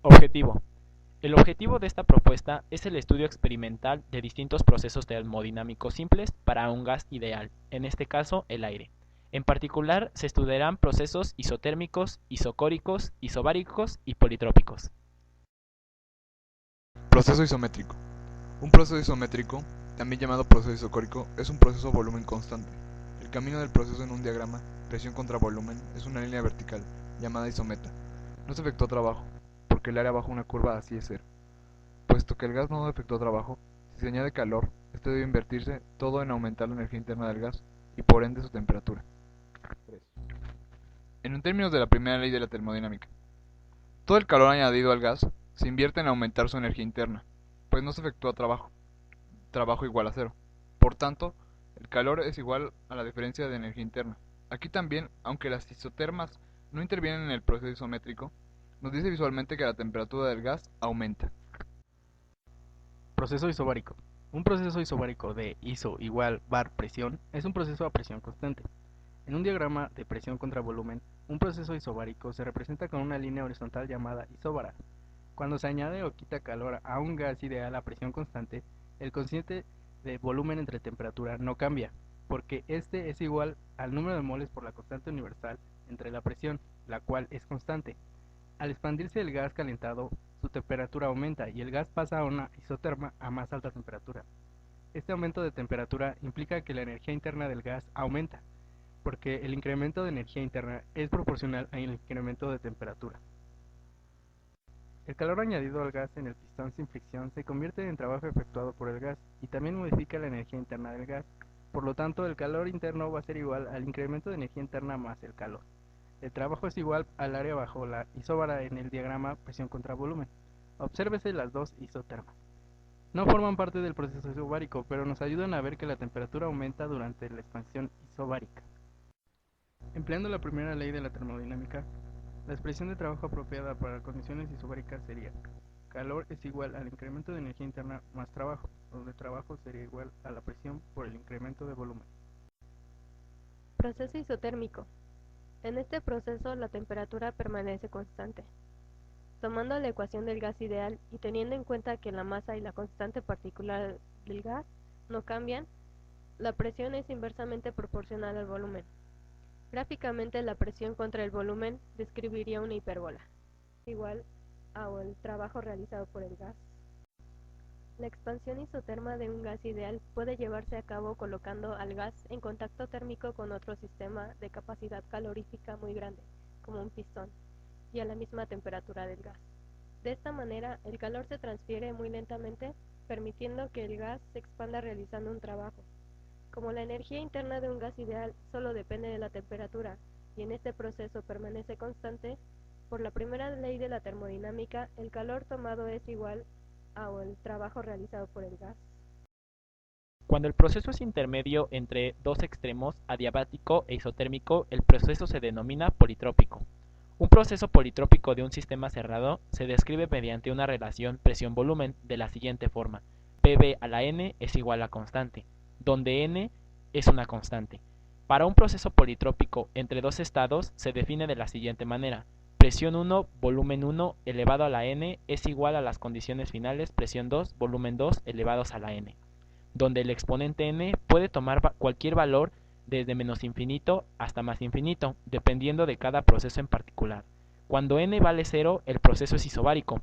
Objetivo. El objetivo de esta propuesta es el estudio experimental de distintos procesos termodinámicos simples para un gas ideal, en este caso el aire. En particular, se estudiarán procesos isotérmicos, isocóricos, isobáricos y politrópicos. Proceso isométrico. Un proceso isométrico, también llamado proceso isocórico, es un proceso volumen constante. El camino del proceso en un diagrama, presión contra volumen, es una línea vertical, llamada isometa. No se efectúa trabajo, porque el área bajo una curva así es cero. Puesto que el gas no efectúa trabajo, si se añade calor, este debe invertirse todo en aumentar la energía interna del gas y por ende su temperatura. 3. En términos de la primera ley de la termodinámica, todo el calor añadido al gas se invierte en aumentar su energía interna, pues no se efectúa trabajo igual a cero. Por tanto, el calor es igual a la diferencia de energía interna. Aquí también, aunque las isotermas no intervienen en el proceso isométrico, nos dice visualmente que la temperatura del gas aumenta. Proceso isobárico. Un proceso isobárico de iso igual bar presión es un proceso a presión constante. En un diagrama de presión contra volumen, un proceso isobárico se representa con una línea horizontal llamada isóbara. Cuando se añade o quita calor a un gas ideal a presión constante, el cociente de volumen entre temperatura no cambia, porque este es igual al número de moles por la constante universal entre la presión, la cual es constante. Al expandirse el gas calentado, su temperatura aumenta y el gas pasa a una isoterma a más alta temperatura. Este aumento de temperatura implica que la energía interna del gas aumenta, porque el incremento de energía interna es proporcional al incremento de temperatura. El calor añadido al gas en el pistón sin fricción se convierte en trabajo efectuado por el gas y también modifica la energía interna del gas. Por lo tanto, el calor interno va a ser igual al incremento de energía interna más el calor. El trabajo es igual al área bajo la isóbara en el diagrama presión contra volumen. Obsérvese las dos isotermas. No forman parte del proceso isobárico, pero nos ayudan a ver que la temperatura aumenta durante la expansión isobárica. Empleando la primera ley de la termodinámica, la expresión de trabajo apropiada para condiciones isobáricas sería: calor es igual al incremento de energía interna más trabajo, donde trabajo sería igual a la presión por el incremento de volumen. Proceso isotérmico. En este proceso la temperatura permanece constante. Tomando la ecuación del gas ideal y teniendo en cuenta que la masa y la constante particular del gas no cambian, la presión es inversamente proporcional al volumen. Gráficamente, la presión contra el volumen describiría una hipérbola, igual al trabajo realizado por el gas. La expansión isoterma de un gas ideal puede llevarse a cabo colocando al gas en contacto térmico con otro sistema de capacidad calorífica muy grande, como un pistón, y a la misma temperatura del gas. De esta manera, el calor se transfiere muy lentamente, permitiendo que el gas se expanda realizando un trabajo. Como la energía interna de un gas ideal solo depende de la temperatura y en este proceso permanece constante, por la primera ley de la termodinámica, el calor tomado es igual al trabajo realizado por el gas. Cuando el proceso es intermedio entre dos extremos, adiabático e isotérmico, el proceso se denomina politrópico. Un proceso politrópico de un sistema cerrado se describe mediante una relación presión-volumen de la siguiente forma: PV a la N es igual a constante, donde N es una constante. Para un proceso politrópico entre dos estados se define de la siguiente manera: presión 1, volumen 1 elevado a la N es igual a las condiciones finales presión 2, volumen 2 elevados a la N, donde el exponente n puede tomar cualquier valor desde menos infinito hasta más infinito, dependiendo de cada proceso en particular. Cuando n vale 0, el proceso es isobárico,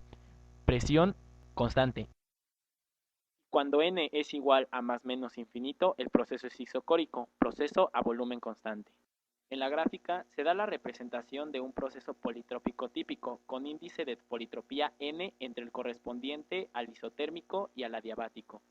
presión constante. Cuando n es igual a más menos infinito, el proceso es isocórico, proceso a volumen constante. En la gráfica se da la representación de un proceso politrópico típico con índice de politropía n entre el correspondiente al isotérmico y al adiabático.